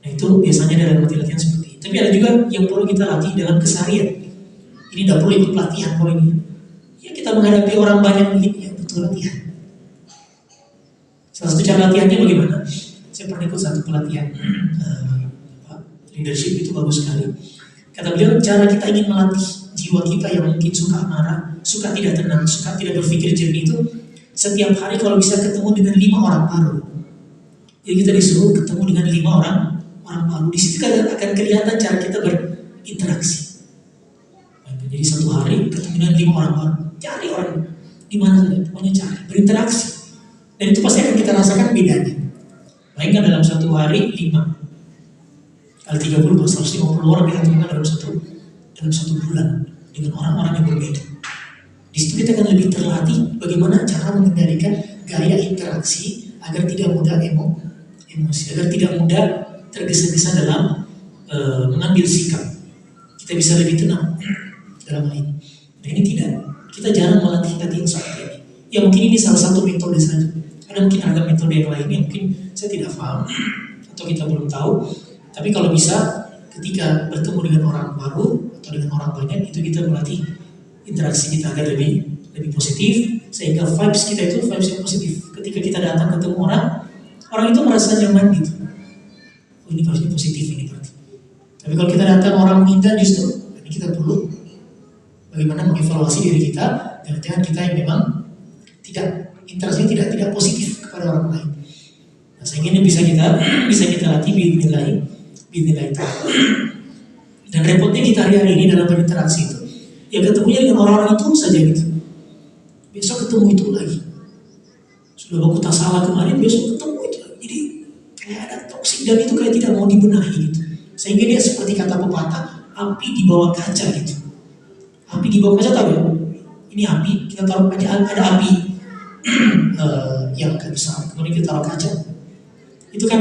Nah itu biasanya dalam latihan seperti itu. Tapi ada juga yang perlu kita latih dalam keseharian. Ini tidak perlu ikut pelatihan kalau ini. Ya kita menghadapi orang banyak begini, ya butuh latihan. Salah satu cara latihannya bagaimana? Saya pernah ikut satu pelatihan leadership, itu bagus sekali. Kata beliau, cara kita ingin melatih jiwa kita yang mungkin suka marah, suka tidak tenang, suka tidak berpikir jernih itu, setiap hari kalau bisa ketemu dengan 5 orang baru. Jadi kita disuruh ketemu dengan 5 orang baru. Di situ akan kelihatan cara kita berinteraksi. Jadi satu hari ketemu dengan 5 orang baru. Cari orang di mana saja, pokoknya cari, berinteraksi. Dan itu pasti akan kita rasakan bedanya. Bayangkan dalam satu hari 5 kali 30, 150 orang kita temukan dalam satu bulan dengan orang-orang yang berbeda. Di situ kita akan lebih terlatih bagaimana cara mengendalikan gaya interaksi agar tidak mudah emosi, agar tidak mudah tergesa-gesa dalam mengambil sikap. Kita bisa lebih tenang dalam hal ini. Nah ini tidak, kita jarang melatih latihan seperti ini. Ya mungkin ini salah satu metode saja. Ada mungkin ada metode yang lain yang mungkin saya tidak paham atau kita belum tahu. Tapi kalau bisa ketika bertemu dengan orang baru atau dengan orang banyak itu kita melatih interaksi kita agar lebih positif sehingga vibes kita itu vibes yang positif. Ketika kita datang ketemu orang itu merasa nyaman gitu. Oh, ini harusnya positif ini berarti. Tapi kalau kita datang orang menghindar justru ini kita perlu bagaimana mengevaluasi diri kita jangan kita yang memang tidak interaksinya tidak positif kepada orang lain. Nah, sehingga ini bisa kita latih biidznillah itu. Dan repotnya kita hari-hari ini dalam berinteraksi itu, ya ketemunya dengan orang-orang itu saja gitu. Besok ketemu itu lagi. Sudah baku tak salah kemarin, besok ketemu itu lagi. Jadi kayak ada toksik dan itu kayak tidak mau dibenahi gitu. Sehingga dia seperti kata pepatah, api di bawah kaca gitu. Api di bawah kaca tahu ya? Ini api, kita taruh ada api yang agak besar, kemudian kita taruh kaca. Itu kan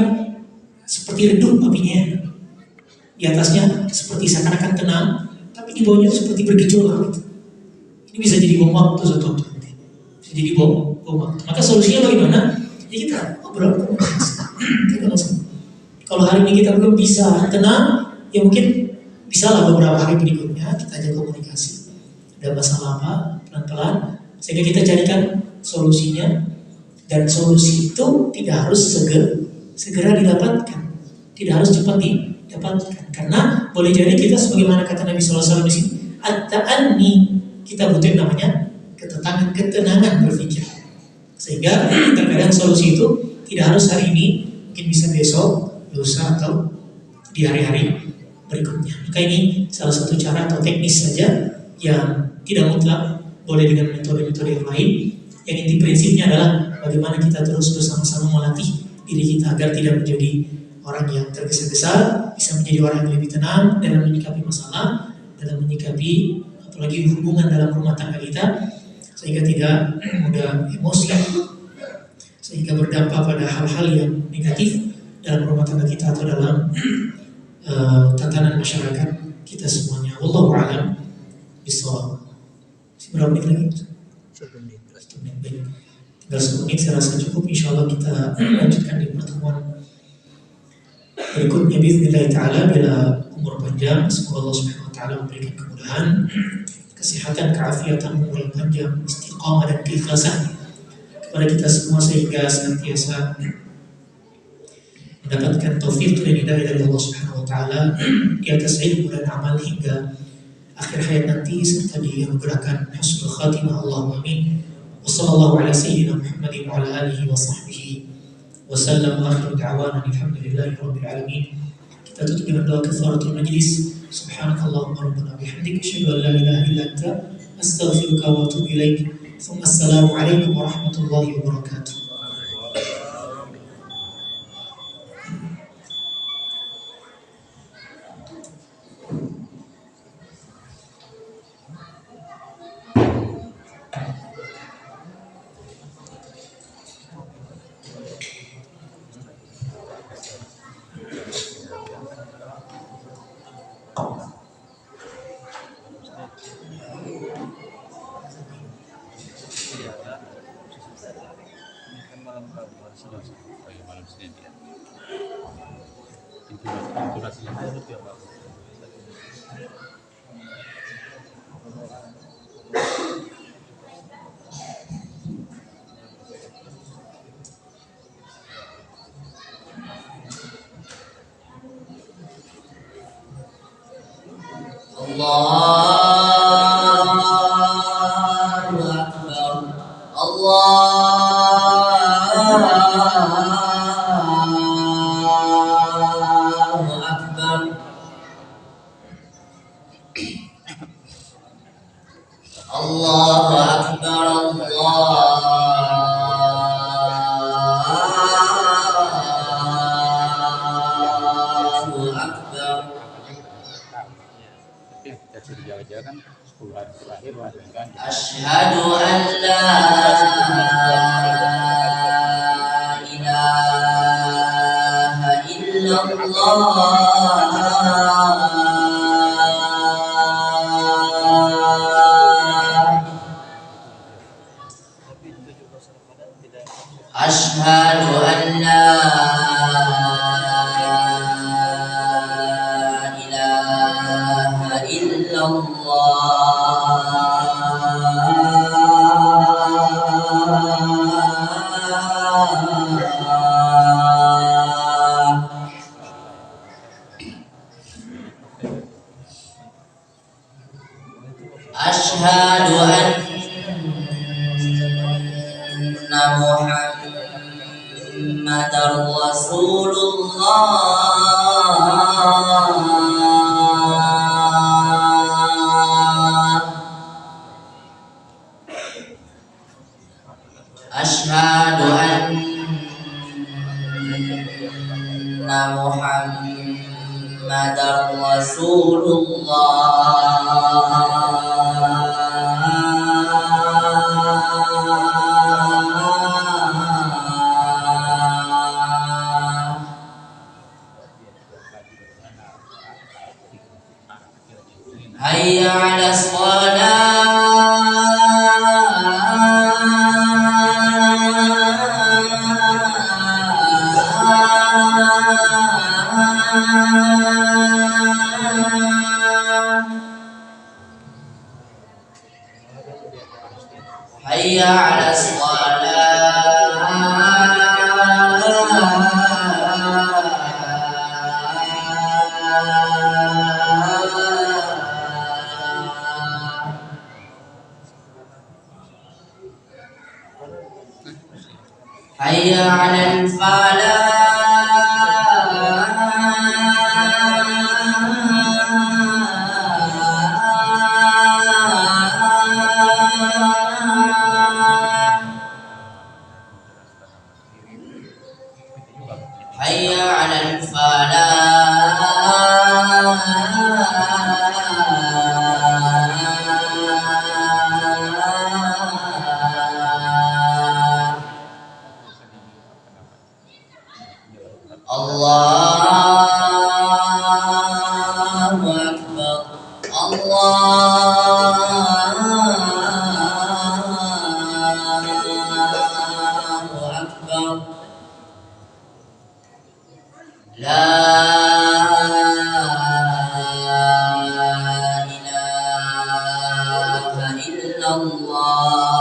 seperti redup apinya. Di atasnya seperti seakan-akan tenang, tapi di bawahnya seperti bergejolak gitu. Ini bisa jadi bom waktu satu waktu. Bisa jadi bom waktu. Maka solusinya bagaimana? Ya kita ngobrol komunikasi. Kalau hari ini kita belum bisa tenang, ya mungkin bisa lah beberapa hari berikutnya kita ajak komunikasi. Ada masalah apa? Pelan-pelan. Sehingga kita carikan solusinya. Dan solusi itu tidak harus segera didapatkan. Tidak harus cepat didapatkan. Karena boleh jadi kita sebagaimana kata Nabi SAW di sini, at-ta'anni, kita butuh yang namanya ketenangan berpikir. Sehingga terkadang solusi itu tidak harus hari ini, mungkin bisa besok, lusa atau di hari-hari berikutnya. Maka ini salah satu cara atau teknis saja yang tidak mutlak, boleh dengan metode-metode yang lain. Yang inti prinsipnya adalah bagaimana kita terus bersama-sama melatih diri kita agar tidak menjadi orang yang tergesa-gesa, bisa menjadi orang yang lebih tenang dalam menyikapi masalah, dalam menyikapi apalagi hubungan dalam rumah tangga kita, sehingga tidak mudah emosi, sehingga berdampak pada hal-hal yang negatif dalam rumah tangga kita atau dalam tatanan masyarakat kita semuanya. Wallahu a'lam bishawab. Berapa menit lagi? 1 menit. Tinggal 1 menit saya rasa cukup. Insyaallah kita lanjutkan di pertemuan berikutnya biiznillah taala bila umur panjang. Semoga Allah Subhanahu wa taala memberikan kemudahan, kesehatan, keafiatan, umur yang panjang, istiqamah dan keikhlasan kepada kita semua sehingga senantiasa mendapatkan taufik dan hidayah dari Allah Subhanahu wa taala di atas ilmu dan amal hingga akhir hayat nanti serta dianugerahkan husnul khatimah. Allahumma amin. Wassallallahu ala sayyidina Muhammadin wa ala alihi wa sahbihi wasallam. Akhiru da'wana alhamdulillahi rabbil alamin. Kita tutup dengan doa kafaratul majlis. Subhanakallahumma rabbana bihamdika asyhadu an la ilaha illa anta astaghfiruka wa atubu ilaik. Assalamu alaikum warahmatullahi wabarakatuh. Allahu Akbar. Allahu Akbar. Allahu Akbar. Allahu Akbar. Asyhadu an la ilaha illallah. رسول الله أشهد أن محمدا رسول الله هيا على حي على حي على حي على الله أكبر الله أكبر لا إله إلا الله